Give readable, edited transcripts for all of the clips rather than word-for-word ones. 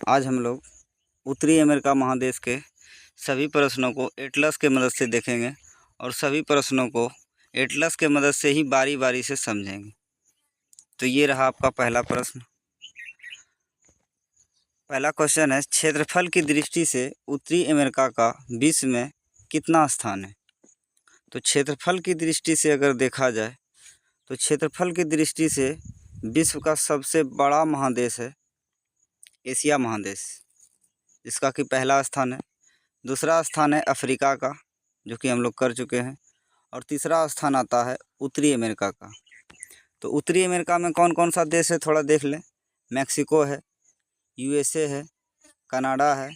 आज हम लोग उत्तरी अमेरिका महादेश के सभी प्रश्नों को एटलस के मदद से देखेंगे और सभी प्रश्नों को एटलस के मदद से ही बारी बारी से समझेंगे। तो ये रहा आपका पहला प्रश्न। पहला क्वेश्चन है, क्षेत्रफल की दृष्टि से उत्तरी अमेरिका का विश्व में कितना स्थान है? तो क्षेत्रफल की दृष्टि से अगर देखा जाए तो क्षेत्रफल की दृष्टि से विश्व का सबसे बड़ा महादेश है एशिया महादेश, जिसका कि पहला स्थान है। दूसरा स्थान है अफ्रीका का, जो कि हम लोग कर चुके हैं। और तीसरा स्थान आता है उत्तरी अमेरिका का। तो उत्तरी अमेरिका में कौन कौन सा देश है थोड़ा देख लें। मैक्सिको है, यूएसए है, कनाडा है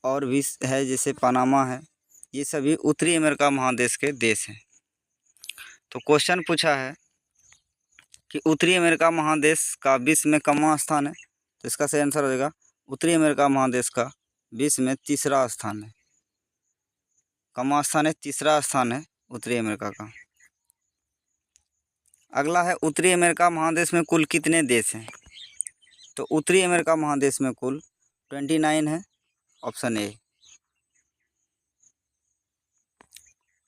और भी है जैसे पनामा है। ये सभी उत्तरी अमेरिका महादेश के देश हैं। तो क्वेश्चन पूछा है कि उत्तरी अमेरिका महादेश का विश्व में कौन स्थान है? तो इसका सही आंसर हो जाएगा उत्तरी अमेरिका महादेश का विश्व में तीसरा स्थान है। कौन स्थान है? तीसरा स्थान है उत्तरी अमेरिका का। अगला है, उत्तरी अमेरिका महादेश में कुल कितने देश हैं? तो उत्तरी अमेरिका महादेश में कुल 29 है, ऑप्शन ए।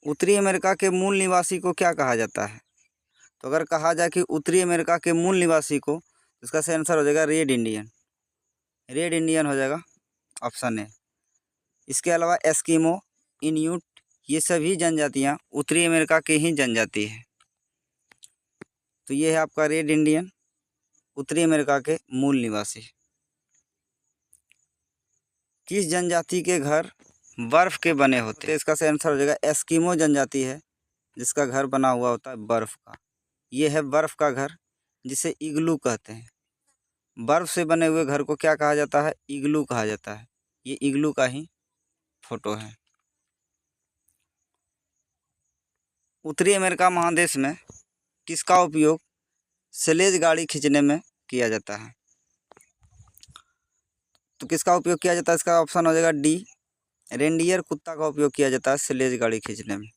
उत्तरी अमेरिका के मूल निवासी को क्या कहा जाता है? तो अगर कहा जाए कि उत्तरी अमेरिका के मूल निवासी को, तो इसका सही आंसर हो जाएगा रेड इंडियन। रेड इंडियन हो जाएगा ऑप्शन ए। इसके अलावा एस्किमो, इन्यूट, ये सभी जनजातियाँ उत्तरी अमेरिका की ही जनजाति है। तो ये है आपका रेड इंडियन, उत्तरी अमेरिका के मूल निवासी। किस जनजाति के घर बर्फ़ के बने होते हैं? इसका सही आंसर हो जाएगा एस्किमो जनजाति है, जिसका घर बना हुआ होता है बर्फ़ का। ये है बर्फ़ का घर, जिसे इग्लू कहते हैं। बर्फ़ से बने हुए घर को क्या कहा जाता है? इग्लू कहा जाता है। ये इग्लू का ही फोटो है। उत्तरी अमेरिका महादेश में किसका उपयोग स्लेज गाड़ी खींचने में किया जाता है? तो किसका उपयोग किया जाता है? इसका ऑप्शन हो जाएगा डी, रेंडियर कुत्ता का उपयोग किया जाता है स्लेज गाड़ी खींचने में।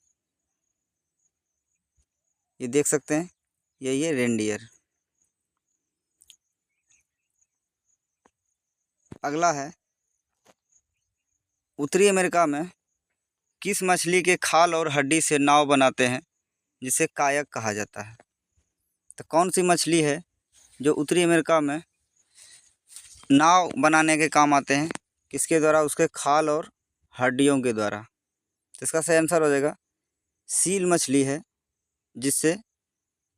ये देख सकते हैं, यही है रेंडियर। अगला है, उत्तरी अमेरिका में किस मछली के खाल और हड्डी से नाव बनाते हैं जिसे कायक कहा जाता है? तो कौन सी मछली है जो उत्तरी अमेरिका में नाव बनाने के काम आते हैं? किसके द्वारा? उसके खाल और हड्डियों के द्वारा। तो इसका सही आंसर हो जाएगा सील मछली है, जिससे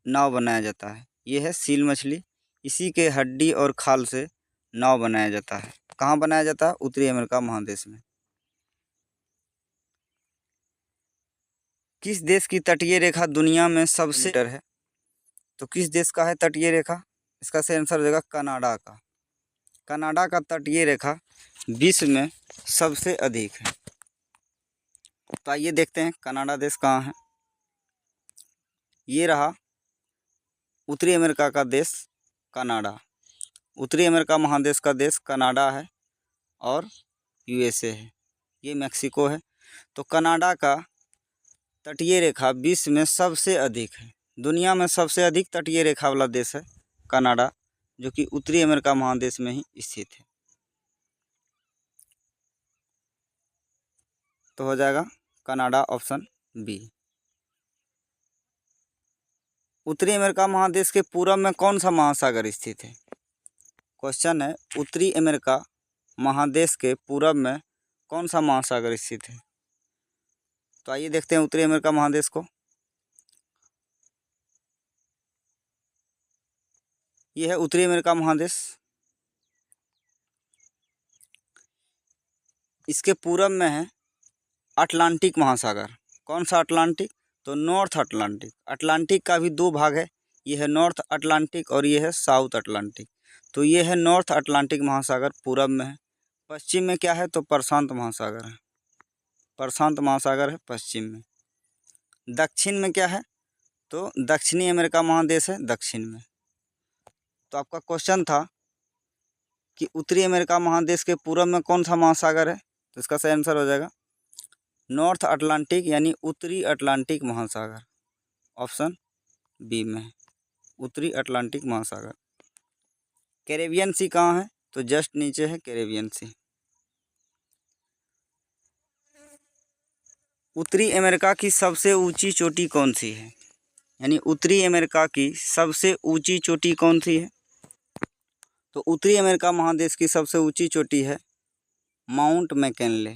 नाव बनाया जाता है। ये है सील मछली, इसी के हड्डी और खाल से नाव बनाया जाता है। कहाँ बनाया जाता है? उत्तरी अमेरिका महादेश में। किस देश की तटीय रेखा दुनिया में सबसे मीटर है? तो किस देश का है तटीय रेखा? इसका सही आंसर हो जाएगा कनाडा का। कनाडा का तटीय रेखा विश्व में सबसे अधिक है। तो आइए देखते हैं कनाडा देश कहाँ है। ये रहा उत्तरी अमेरिका का देश कनाडा। उत्तरी अमेरिका महादेश का देश कनाडा है और यूएसए है। ये मैक्सिको है। तो कनाडा का तटीय रेखा विश्व में सबसे अधिक है। दुनिया में सबसे अधिक तटीय रेखा वाला देश है कनाडा, जो कि उत्तरी अमेरिका महादेश में ही स्थित है। तो हो जाएगा कनाडा ऑप्शन बी। उत्तरी अमेरिका महादेश के पूरब में कौन सा महासागर स्थित है? क्वेश्चन है, उत्तरी अमेरिका महादेश के पूरब में कौन सा महासागर स्थित है? तो आइए देखते हैं उत्तरी अमेरिका महादेश को। ये है उत्तरी अमेरिका महादेश। इसके पूरब में है अटलांटिक महासागर। कौन सा अटलांटिक? तो नॉर्थ अटलांटिक। अटलांटिक का भी दो भाग है, ये है नॉर्थ अटलांटिक और ये है साउथ अटलांटिक। तो ये है नॉर्थ अटलांटिक महासागर पूरब में है। पश्चिम में क्या है? तो प्रशांत महासागर है। प्रशांत महासागर है पश्चिम में। दक्षिण में क्या है? तो दक्षिणी अमेरिका महादेश है दक्षिण में। तो आपका क्वेश्चन था कि उत्तरी अमेरिका महादेश के पूरब में कौन सा महासागर है? तो इसका सही आंसर हो जाएगा नॉर्थ अटलांटिक, यानी उत्तरी अटलांटिक महासागर। ऑप्शन बी में है उत्तरी अटलांटिक महासागर। कैरेबियन सी कहाँ है? तो जस्ट नीचे है कैरेबियन सी। उत्तरी अमेरिका की सबसे ऊंची चोटी कौन सी है? यानी उत्तरी अमेरिका की सबसे ऊंची चोटी कौन सी है? तो उत्तरी अमेरिका महादेश की सबसे ऊंची चोटी है माउंट मैकिनले।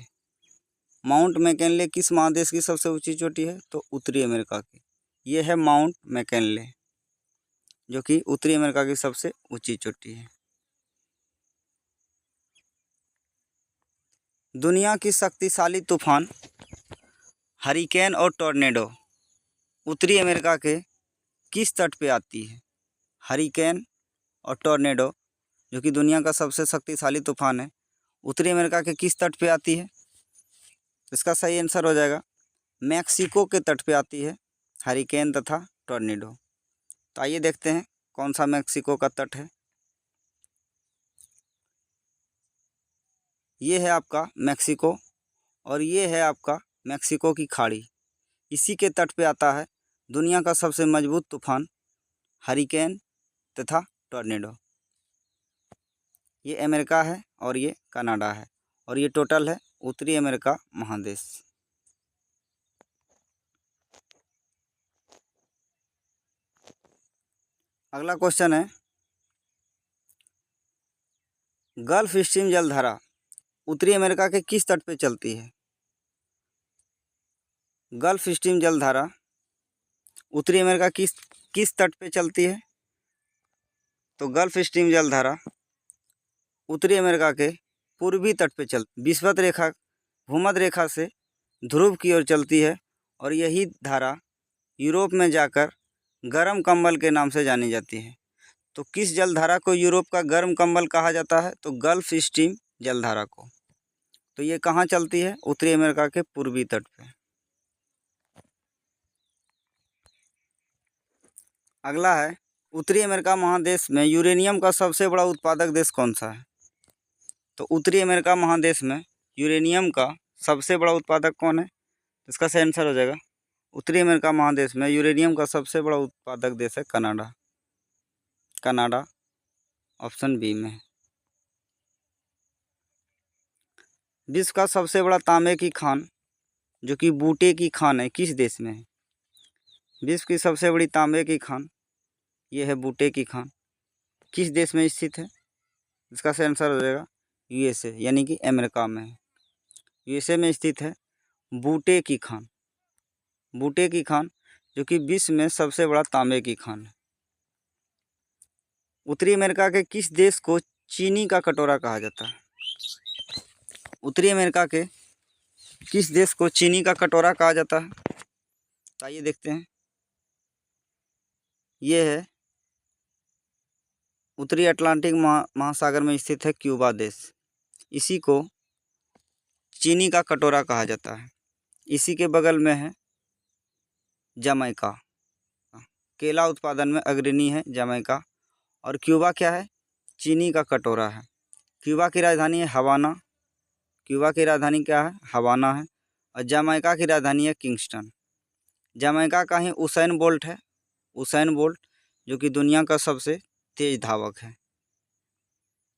माउंट मैकिनले किस महादेश की सबसे ऊंची चोटी है? तो उत्तरी अमेरिका की। ये है माउंट मैकिनले, जो कि उत्तरी अमेरिका की सबसे ऊंची चोटी है। दुनिया की शक्तिशाली तूफान हरिकेन और टॉर्नेडो उत्तरी अमेरिका के किस तट पे आती है? हरिकेन और टॉर्नेडो, जो कि दुनिया का सबसे शक्तिशाली तूफान है, उत्तरी अमेरिका के किस तट पे आती है? इसका सही आंसर हो जाएगा मैक्सिको के तट पे आती है हरिकेन तथा टॉर्नेडो। तो आइए देखते हैं कौन सा मैक्सिको का तट है। ये है आपका मैक्सिको और ये है आपका मैक्सिको की खाड़ी। इसी के तट पे आता है दुनिया का सबसे मजबूत तूफान हरिकेन तथा टॉर्नेडो। ये अमेरिका है और ये कनाडा है और ये टोटल है उत्तरी अमेरिका महादेश। अगला क्वेश्चन है, गल्फ स्ट्रीम जलधारा उत्तरी अमेरिका के किस तट पे चलती है? गल्फ स्ट्रीम जलधारा उत्तरी अमेरिका किस तट पे चलती है? तो गल्फ स्ट्रीम जलधारा उत्तरी अमेरिका के पूर्वी तट पे विषुवत रेखा भूमध्य रेखा से ध्रुव की ओर चलती है और यही धारा यूरोप में जाकर गर्म कंबल के नाम से जानी जाती है। तो किस जलधारा को यूरोप का गर्म कंबल कहा जाता है? तो गल्फ स्ट्रीम जलधारा को। तो ये कहाँ चलती है? उत्तरी अमेरिका के पूर्वी तट पे। अगला है, उत्तरी अमेरिका महादेश में यूरेनियम का सबसे बड़ा उत्पादक देश कौन सा है? तो उत्तरी अमेरिका महादेश में यूरेनियम का सबसे बड़ा उत्पादक कौन है? इसका सही आंसर हो जाएगा उत्तरी अमेरिका महादेश में यूरेनियम का सबसे बड़ा उत्पादक देश है कनाडा। कनाडा ऑप्शन बी में। विश्व का सबसे बड़ा तांबे की खान, जो कि बूटे की खान है, किस देश में है? विश्व की सबसे बड़ी तांबे की खान ये है बूटे की खान। किस देश में स्थित है? इसका सही आंसर हो जाएगा यूएसए, यानी कि अमेरिका में है। यूएसए में स्थित है बूटे की खान। बूटे की खान जो कि विश्व में सबसे बड़ा तांबे की खान है। उत्तरी अमेरिका के किस देश को चीनी का कटोरा कहा जाता है? उत्तरी अमेरिका के किस देश को चीनी का कटोरा कहा जाता है? आइए देखते हैं। ये है उत्तरी अटलांटिक महासागर में स्थित है क्यूबा देश। इसी को चीनी का कटोरा कहा जाता है। इसी के बगल में है जमैका। केला उत्पादन में अग्रणी है जमैका। और क्यूबा क्या है? चीनी का कटोरा है। क्यूबा की राजधानी है हवाना। क्यूबा की राजधानी क्या है? हवाना है। और जमैका की राजधानी है किंगस्टन। जमैका का ही उसैन बोल्ट है। उसैन बोल्ट जो कि दुनिया का सबसे तेज धावक है।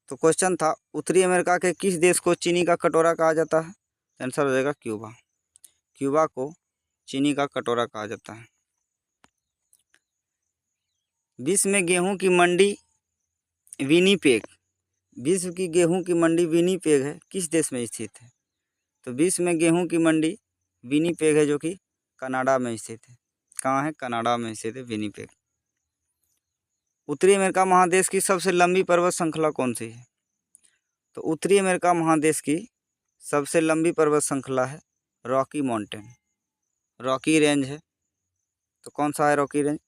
तो क्वेश्चन था उत्तरी अमेरिका के किस देश को चीनी का कटोरा कहा जाता है? आंसर हो जाएगा क्यूबा। क्यूबा को चीनी का कटोरा कहा जाता है। विश्व में गेहूं की मंडी विनीपेग, विश्व की गेहूं की मंडी विनीपेग है, किस देश में स्थित है? तो विश्व में गेहूं की मंडी विनीपेग है, जो कि कनाडा में स्थित है। कहाँ है? कनाडा में स्थित है विनीपेग। उत्तरी अमेरिका महादेश की सबसे लंबी पर्वत श्रृंखला कौन सी है? तो उत्तरी अमेरिका महादेश की सबसे लंबी पर्वत श्रृंखला है रॉकी माउंटेन। रॉकी रेंज है। तो कौन सा है रॉकी रेंज?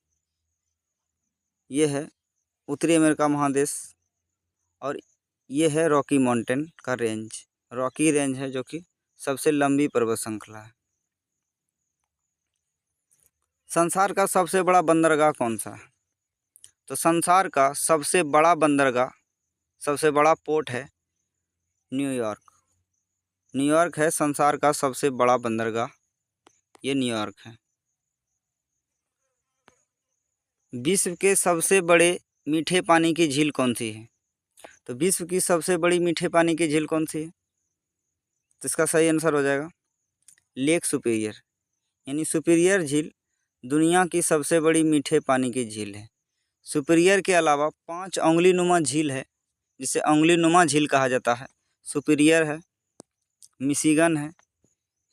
ये है उत्तरी अमेरिका महादेश और ये है रॉकी माउंटेन का रेंज। रॉकी रेंज है जो कि सबसे लंबी पर्वत श्रृंखला है। संसार का सबसे बड़ा बंदरगाह कौन सा है? तो संसार का सबसे बड़ा बंदरगाह, सबसे बड़ा पोर्ट है न्यूयॉर्क। न्यूयॉर्क है संसार का सबसे बड़ा बंदरगाह, ये न्यूयॉर्क है। विश्व के सबसे बड़े मीठे पानी की झील कौन सी है? तो विश्व की सबसे बड़ी मीठे पानी की झील कौन सी है? तो इसका सही आंसर हो जाएगा लेक सुपीरियर, यानी सुपीरियर झील दुनिया की सबसे बड़ी मीठे पानी की झील है। सुपीरियर के अलावा 5 उंगली नुमा झील है, जिसे उंगली नुमा झील कहा जाता है। सुपीरियर है, मिशिगन है,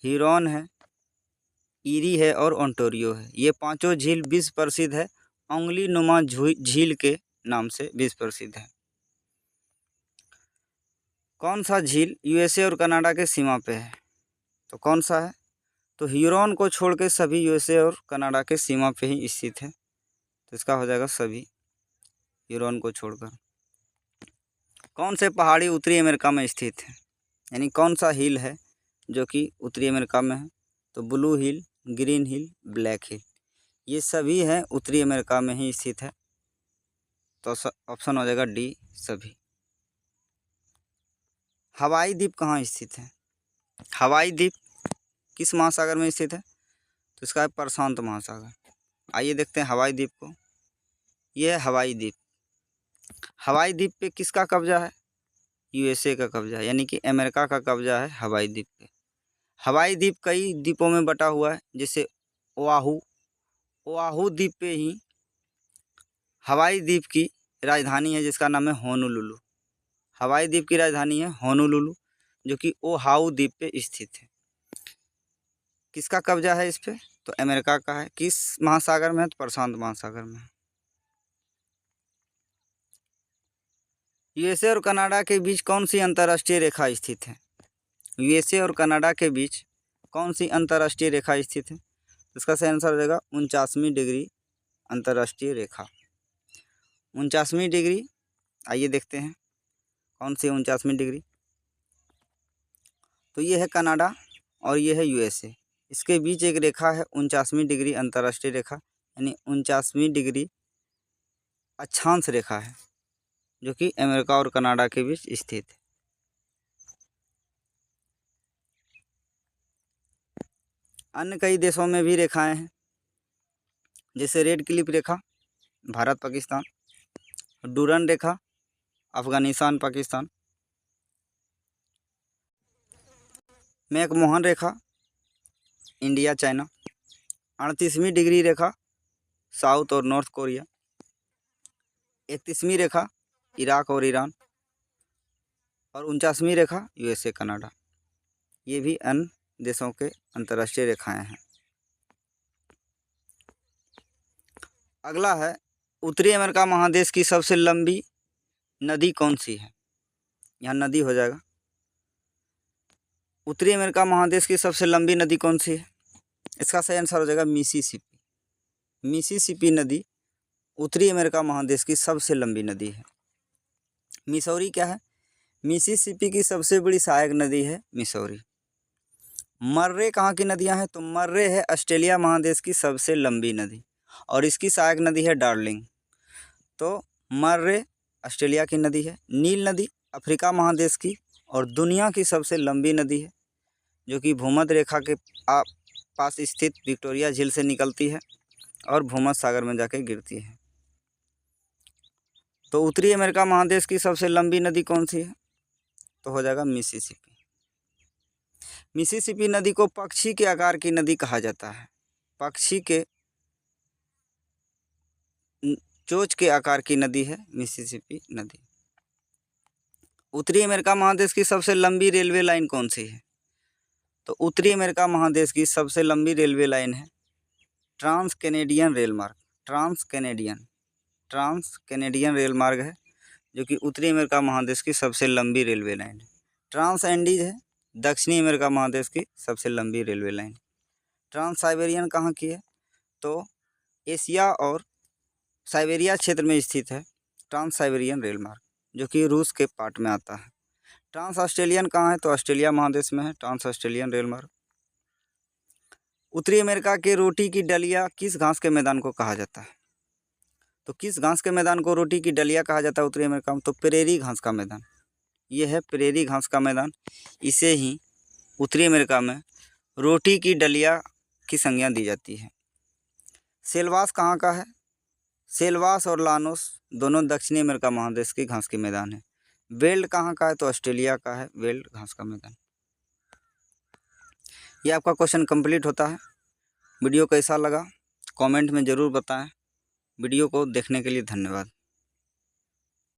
हिरोन है, ईरी है और ओंटारियो है। ये पांचों झील विश्व प्रसिद्ध है, उंगली नुमा झील के नाम से विश्व प्रसिद्ध है। कौन सा झील यूएसए और कनाडा के सीमा पे है? तो कौन सा है? तो ह्यूरॉन को छोड़ के सभी यूएसए और कनाडा के सीमा पे ही स्थित है। तो इसका हो जाएगा सभी, ह्यूरॉन को छोड़कर। कौन से पहाड़ी उत्तरी अमेरिका में स्थित है, यानी कौन सा हिल है जो कि उत्तरी अमेरिका में है? तो ब्लू हिल, ग्रीन हिल, ब्लैक हिल, ये सभी हैं उत्तरी अमेरिका में ही स्थित है। तो ऑप्शन हो जाएगा डी, सभी। हवाई द्वीप कहाँ स्थित है? हवाई द्वीप किस महासागर में स्थित है? तो इसका है प्रशांत महासागर। आइए देखते हैं हवाई द्वीप को। यह है हवाई द्वीप। हवाई द्वीप पे किसका कब्जा है? यूएसए का कब्जा है, यानी कि अमेरिका का कब्जा है हवाई द्वीप पे। हवाई द्वीप कई द्वीपों में बटा हुआ है, जैसे ओआहू। ओआहू द्वीप पे ही हवाई द्वीप की राजधानी है, जिसका नाम है होनोलुलु। हवाई द्वीप की राजधानी है होनोलुलु, जो कि ओहाऊ द्वीप पे स्थित है। किसका कब्जा है इस पे? तो अमेरिका का है। किस महासागर में है? तो प्रशांत महासागर में। यूएसए और कनाडा के बीच कौन सी अंतर्राष्ट्रीय रेखा स्थित है? यूएसए और कनाडा के बीच कौन सी अंतर्राष्ट्रीय रेखा स्थित है? इसका सही आंसर हो जाएगा 49वीं डिग्री अंतर्राष्ट्रीय रेखा। 49वीं डिग्री, आइए देखते हैं कौन सी 49वीं डिग्री। तो ये है कनाडा और ये है यूएसए, इसके बीच एक रेखा है 49वीं डिग्री अंतर्राष्ट्रीय रेखा, यानी 49वीं डिग्री अक्षांश रेखा है, जो कि अमेरिका और कनाडा के बीच स्थित है। अन्य कई देशों में भी रेखाएं हैं, जैसे रेड क्लिफ रेखा भारत पाकिस्तान, डूरन रेखा अफगानिस्तान पाकिस्तान, मैकमोहन रेखा इंडिया चाइना, 38वीं डिग्री रेखा साउथ और नॉर्थ कोरिया, 31वीं रेखा इराक और ईरान, और 49वीं रेखा यूएसए कनाडा। ये भी अन्य देशों के अंतर्राष्ट्रीय रेखाएं हैं। अगला है उत्तरी अमेरिका महादेश की सबसे लंबी नदी कौन सी है? यहाँ नदी हो जाएगा। उत्तरी अमेरिका महादेश की सबसे लंबी नदी कौन सी है? इसका सही आंसर हो जाएगा मिसिसिपी। मिसिसिपी नदी उत्तरी अमेरिका महादेश की सबसे लंबी नदी है। मिसौरी क्या है? मिसिसिपी की सबसे बड़ी सहायक नदी है मिसौरी। मर्रे कहाँ की नदियाँ हैं? तो मर्रे है ऑस्ट्रेलिया महादेश की सबसे लंबी नदी, और इसकी सहायक नदी है डार्लिंग। तो मर्रे ऑस्ट्रेलिया की नदी है। नील नदी अफ्रीका महादेश की और दुनिया की सबसे लंबी नदी है, जो कि भूमध्य रेखा के पास स्थित विक्टोरिया झील से निकलती है और भूमध्य सागर में जाके गिरती है। तो उत्तरी अमेरिका महादेश की सबसे लंबी नदी कौन सी है? तो हो जाएगा मिसिसिपी। मिसिसिपी नदी को पक्षी के आकार की नदी कहा जाता है। पक्षी के चोंच के आकार की नदी है मिसिसिपी नदी। उत्तरी अमेरिका महादेश की सबसे लंबी रेलवे लाइन कौन सी है? तो उत्तरी अमेरिका महादेश की सबसे लंबी रेलवे लाइन है ट्रांस कैनेडियन रेल मार्ग। ट्रांस कैनेडियन रेल मार्ग है, जो कि उत्तरी अमेरिका महादेश की सबसे लंबी रेलवे लाइन है। ट्रांस एंडीज है दक्षिणी अमेरिका महादेश की सबसे लंबी रेलवे लाइन। ट्रांस साइबेरियन कहाँ की है? तो एशिया और साइबेरिया क्षेत्र में स्थित है ट्रांस साइबेरियन रेल मार्ग, जो कि रूस के पार्ट में आता है। ट्रांस ऑस्ट्रेलियन कहाँ है? तो ऑस्ट्रेलिया महादेश में है ट्रांस ऑस्ट्रेलियन रेल मार्ग। उत्तरी अमेरिका के रोटी की डलिया किस घास के मैदान को कहा जाता है? तो किस घास के मैदान को रोटी की डलिया कहा जाता है उत्तरी अमेरिका में? तो प्रेरी घास का मैदान। ये है प्रेरी घास का मैदान, इसे ही उत्तरी अमेरिका में रोटी की डलिया की संज्ञा दी जाती है। सेलवास कहाँ का है? सेलवास और लानोस दोनों दक्षिणी अमेरिका महादेश की घास के मैदान है। वेल्ड कहाँ का है? तो ऑस्ट्रेलिया का है वेल्ड घास का मैदान। ये आपका क्वेश्चन कंप्लीट होता है। वीडियो कैसा लगा कमेंट में ज़रूर बताएं। वीडियो को देखने के लिए धन्यवाद।